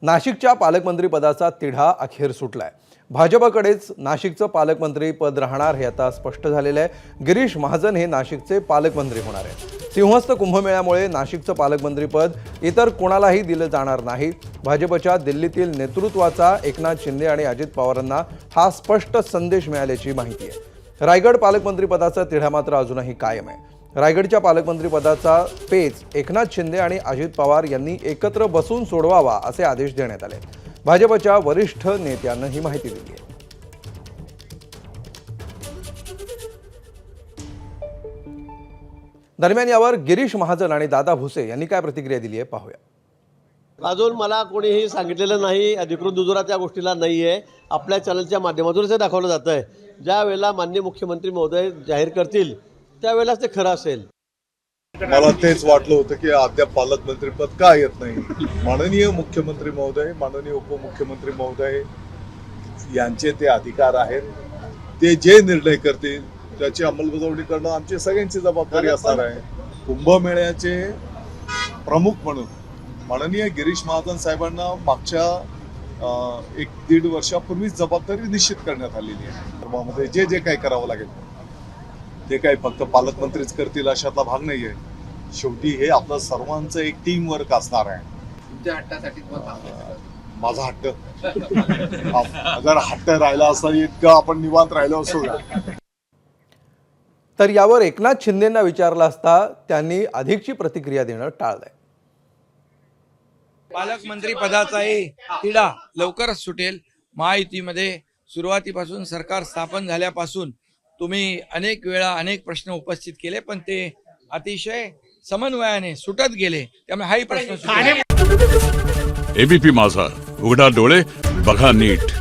नाशिकच्या पालकमंत्रीपदाचा तिढा अखेर सुटलाय। भाजपकडेच नाशिकचं पालकमंत्री पद राहणार हे आता स्पष्ट झालेलं आहे। गिरीश महाजन हे नाशिकचे पालकमंत्री होणार आहेत। सिंहस्थ कुंभमेळ्यामुळे नाशिकचं पालकमंत्री पद इतर कोणालाही दिलं जाणार नाही। भाजपच्या दिल्लीतील नेतृत्वाचा एकनाथ शिंदे आणि अजित पवारांना हा स्पष्ट संदेश मिळाल्याची माहिती आहे। रायगड पालकमंत्री पदाचा तिढा मात्र अजूनही कायम आहे। रायगडच्या पालकमंत्री पदाचा पेच एकनाथ शिंदे आणि अजित पवार यांनी एकत्र बसून सोडवावा असे आदेश देण्यात आले। भाजपच्या वरिष्ठ नेत्यांनी ही माहिती दिली आहे। दरम्यान यावर गिरीश महाजन आणि दादा भुसे यांनी काय प्रतिक्रिया दिली आहे पाहूया। अजून मला कोणीही सांगितलेलं नाही, अधिकृत दुजोरा त्या गोष्टीला नाही आहे। आपल्या चॅनलच्या माध्यमातून हे दाखवलं जातं आहे। ज्या वेळेला माननीय मुख्यमंत्री महोदय जाहीर करतील त्यावेळेलाच ते खरं असेल। मला तेच वाटलं होतं की अद्याप पालकमंत्रीपद का येत नाही। माननीय मुख्यमंत्री महोदय, माननीय उपमुख्यमंत्री महोदय यांचे ते अधिकार आहेत। ते जे निर्णय करतील त्याची अंमलबजावणी करणं आमची सगळ्यांची जबाबदारी असणार आहे। कुंभमेळ्याचे प्रमुख म्हणून माननीय गिरीश महाजन साहेबांना मागच्या 1-1.5 वर्षापूर्वीच जबाबदारी निश्चित करण्यात आलेली आहे। धर्मामध्ये जे जे काही करावं लागेल ते काही फक्त पालकमंत्रीच करतील अशातला भाग नाहीये। शेवटी हे आपलं सर्वांचं एक टीम वर्क असणार आहे। तुमच्या हट्टासाठी माझा हट्ट जर हट्ट राहिला असता इतकं आपण निवांत राहिलो असतो। तर यावर एकनाथ शिंदेंना विचारलं असता त्यांनी अधिकची प्रतिक्रिया देणं टाळलंय। पालकमंत्री पदाचाही तिढा लवकरच सुटेल। महायुतीमध्ये सुरुवातीपासून सरकार स्थापन झाल्यापासून तुम्ही अनेक वेळा अनेक प्रश्न उपस्थित केले, पण ते अतिशय समन्वयाने सुटत गेले। त्यामुळे हाही प्रश्न एबीपी माझा, उघडा डोळे बघा नीट।